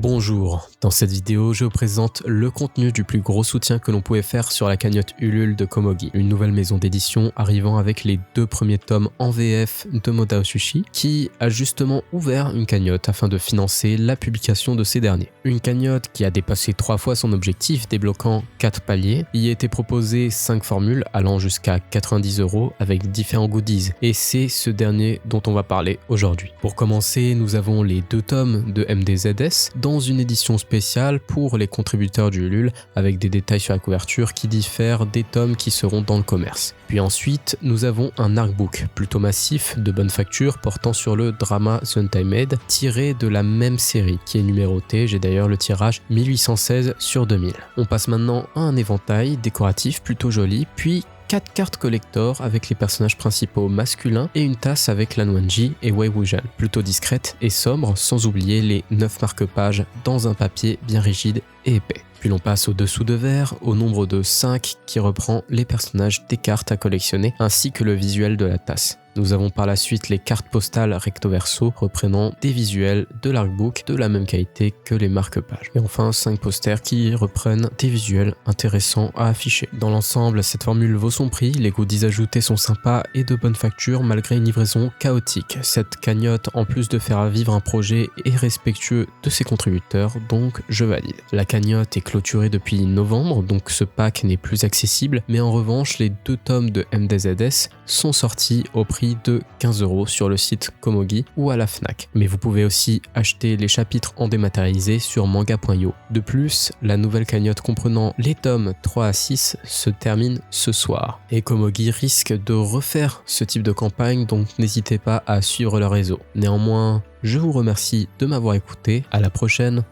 Bonjour, dans cette vidéo je vous présente le contenu du plus gros soutien que l'on pouvait faire sur la cagnotte Ulule de Komogi, une nouvelle maison d'édition arrivant avec les 2 premiers tomes en VF de Modao Sushi, qui a justement ouvert une cagnotte afin de financer la publication de ces derniers. Une cagnotte qui a dépassé 3 fois son objectif, débloquant 4 paliers. Il y a été proposé 5 formules allant jusqu'à 90 € avec différents goodies, et c'est ce dernier dont on va parler aujourd'hui. Pour commencer, nous avons les 2 tomes de MDZS, dans une édition spéciale pour les contributeurs du Ulule avec des détails sur la couverture qui diffèrent des tomes qui seront dans le commerce. Puis ensuite, nous avons un artbook plutôt massif de bonne facture portant sur le drama The Untimed tiré de la même série qui est numéroté, j'ai d'ailleurs le tirage 1816 sur 2000. On passe maintenant à un éventail décoratif plutôt joli, puis 4 cartes collector avec les personnages principaux masculins et une tasse avec Lanwanji et Wei Wujian, plutôt discrète et sobre, sans oublier les 9 marque-pages dans un papier bien rigide et épais. Puis l'on passe au dessous de verre, au nombre de 5 qui reprend les personnages des cartes à collectionner ainsi que le visuel de la tasse. Nous avons par la suite les cartes postales recto verso reprenant des visuels de l'artbook de la même qualité que les marque-pages. Et enfin 5 posters qui reprennent des visuels intéressants à afficher. Dans l'ensemble, cette formule vaut son prix, les goodies ajoutés sont sympas et de bonne facture malgré une livraison chaotique. Cette cagnotte, en plus de faire vivre un projet, est respectueux de ses contributeurs, donc je valide. La cagnotte est clôturée depuis novembre, donc ce pack n'est plus accessible, mais en revanche les 2 tomes de MDZS sont sortis au prix de 15 € sur le site Komogi ou à la Fnac. Mais vous pouvez aussi acheter les chapitres en dématérialisé sur manga.io. De plus, la nouvelle cagnotte comprenant les tomes 3 à 6 se termine ce soir. Et Komogi risque de refaire ce type de campagne, donc n'hésitez pas à suivre leur réseau. Néanmoins, je vous remercie de m'avoir écouté. À la prochaine.